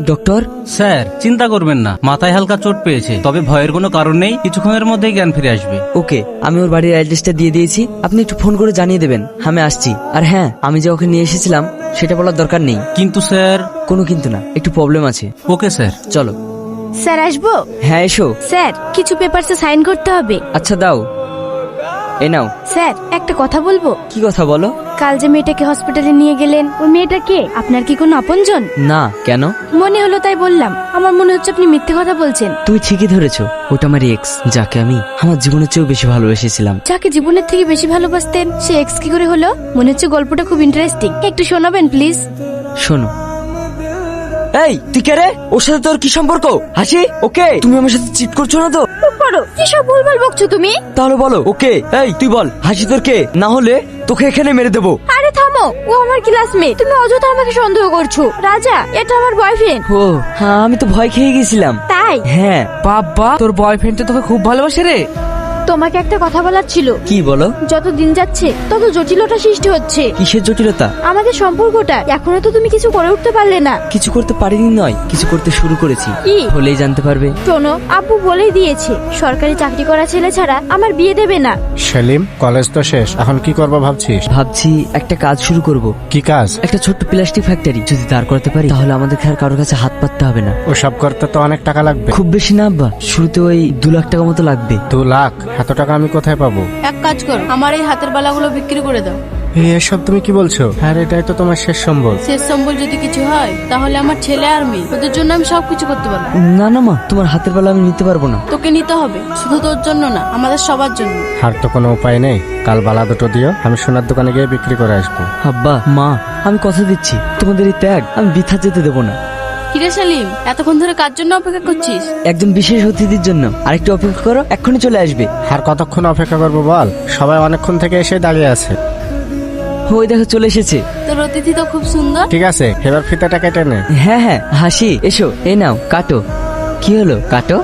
Doctor? Sir চিন্তা করবেন না, মাথায় হালকা চোট পেয়েছে, তবে ভয়ের কোনো কারণ নেই, কিছুক্ষণের মধ্যেই জ্ঞান ফিরে আসবে। ওকে, আমি ওর বাড়ির অ্যাড্রেসটা দিয়ে দিয়েছি, আপনি একটু ফোন করে জানিয়ে দেবেন আমি আসছি। আর হ্যাঁ, আমি যে ওকে নিয়ে এসেছিলাম সেটা বলার দরকার নেই। কিন্তু স্যার। কোনো কিন্তু না, একটু প্রবলেম আছে। Okay sir. চলো। স্যার আসবো? হ্যাঁ এসো। স্যার কিছু পেপারসে সাইন করতে হবে। আচ্ছা দাও, এ নাও। স্যার একটা কথা বলবো। কি কথা বলো? কাল যে মেয়েটাকে হসপিটালে নিয়ে গেলেন, ওই মেয়েটা কে? আপনার কি কোনো আপনজন? না, কেন? মনে হলো তাই বললাম। আমার মনে হচ্ছে আপনি মিথ্যে কথা বলছেন। তুমি ঠিকই ধরেছো, ওটা আমার এক্স, যাকে আমি আমার জীবনের চেয়েও বেশি ভালোবেসেছিলাম। যাকে জীবনের থেকে বেশি ভালোবাসতেন সে এক্স কি করে হলো? মনে হচ্ছে গল্পটা খুব ইন্টারেস্টিং, একটু শোনাবেন প্লিজ। শোনো। এই তুই কে রে? ওর সাথে তোর কি সম্পর্ক? হাসি, ওকে তুমি আমার সাথে চিট করছো না তো? পড়ো, কি সব ভুলভাল বকছো তুমি? তাহলে বলো ওকে। এই তুই বল, হাসি তোর কে? না হলে তোকে এখানে মেরে দেবো। আরে থামো, ও আমার ক্লাসমেট, তুমি অযথা আমাকে সন্দেহ করছো। রাজা, এটা আমার বয়ফ্রেন্ড। ও হ্যাঁ, আমি তো ভয় খেয়ে গেছিলাম। তাই? হ্যাঁ। বাবা, তোর বয়ফ্রেন্ড তো তোকে খুব ভালোবাসে রে। তোমাকে একটা কথা বলার ছিল। কি বলো? যত দিন যাচ্ছে তত জটিলতা সৃষ্টি হচ্ছে। কিসের জটিলতা? আমাদের সম্পর্কটা। এখনো তো তুমি কিছু করে উঠতে পারলে না। কিছু করতে পারিনি নয়, কিছু করতে শুরু করেছি। কি? হলেই জানতে পারবে। শোনো, আব্বু বলেই দিয়েছে সরকারি চাকরি করা ছেলে ছাড়া আমার বিয়ে দেবে না। সেলিম, কলেজ তো শেষ, এখন কি করবো ভাবছিস? ভাবছি একটা কাজ শুরু করব। কি কাজ? একটা ছোট্ট প্লাস্টিক ফ্যাক্টরি যদি দাঁড় করতে পারি তাহলে আমাদের আর কারোর কাছে হাত পাততে হবে না। ওসব করতে তো অনেক টাকা লাগবে। খুব বেশি না আব্বা, শুরুতে ওই 2 লাখ টাকা মতো লাগবে। 2 লাখ? এত টাকা আমি কোথায় পাবো? এক কাজ করো, আমার এই হাতের বালাগুলো বিক্রি করে দাও। এসব তুমি কি বলছো? হ্যাঁ, এটাই তো তোমার শেষ সম্বল। শেষ সম্বল যদি কিছু হয় তাহলে আমার ছেলে আর মেয়ে, ওদের জন্য আমি সবকিছু করতে পারবো। না না মা, তোমার হাতের বেলা আমি নিতে পারবো না। তোকে নিতে হবে, শুধু তোর জন্য না, আমাদের সবার জন্য। আর তো কোনো উপায় নেই, কাল বালা দুটো দিও, আমি সোনার দোকানে গিয়ে বিক্রি করে আসবো। আব্বা মা, আমি কথা দিচ্ছি তোমাদের এই ত্যাগ আমি বৃথা যেতে দেবো না। কিরে সেলিম, এতক্ষণ ধরে কার জন্য অপেক্ষা করছিস? একজন বিশেষ অতিথির জন্য। আরেকটু অপেক্ষা করো, এক্ষুনি চলে আসবে। আর কতক্ষণ অপেক্ষা করবো বল? সবাই অনেকক্ষণ থেকে এসে দাঁড়িয়ে আছে। ওই দেখো চলে এসেছে। তোর অতিথি তো খুব সুন্দর। ঠিক আছে, এবার ফিতাটা কেটে নে। হ্যাঁ হ্যাঁ, হাসি এসো, এই নাও কাটো। কি হলো, কাটো।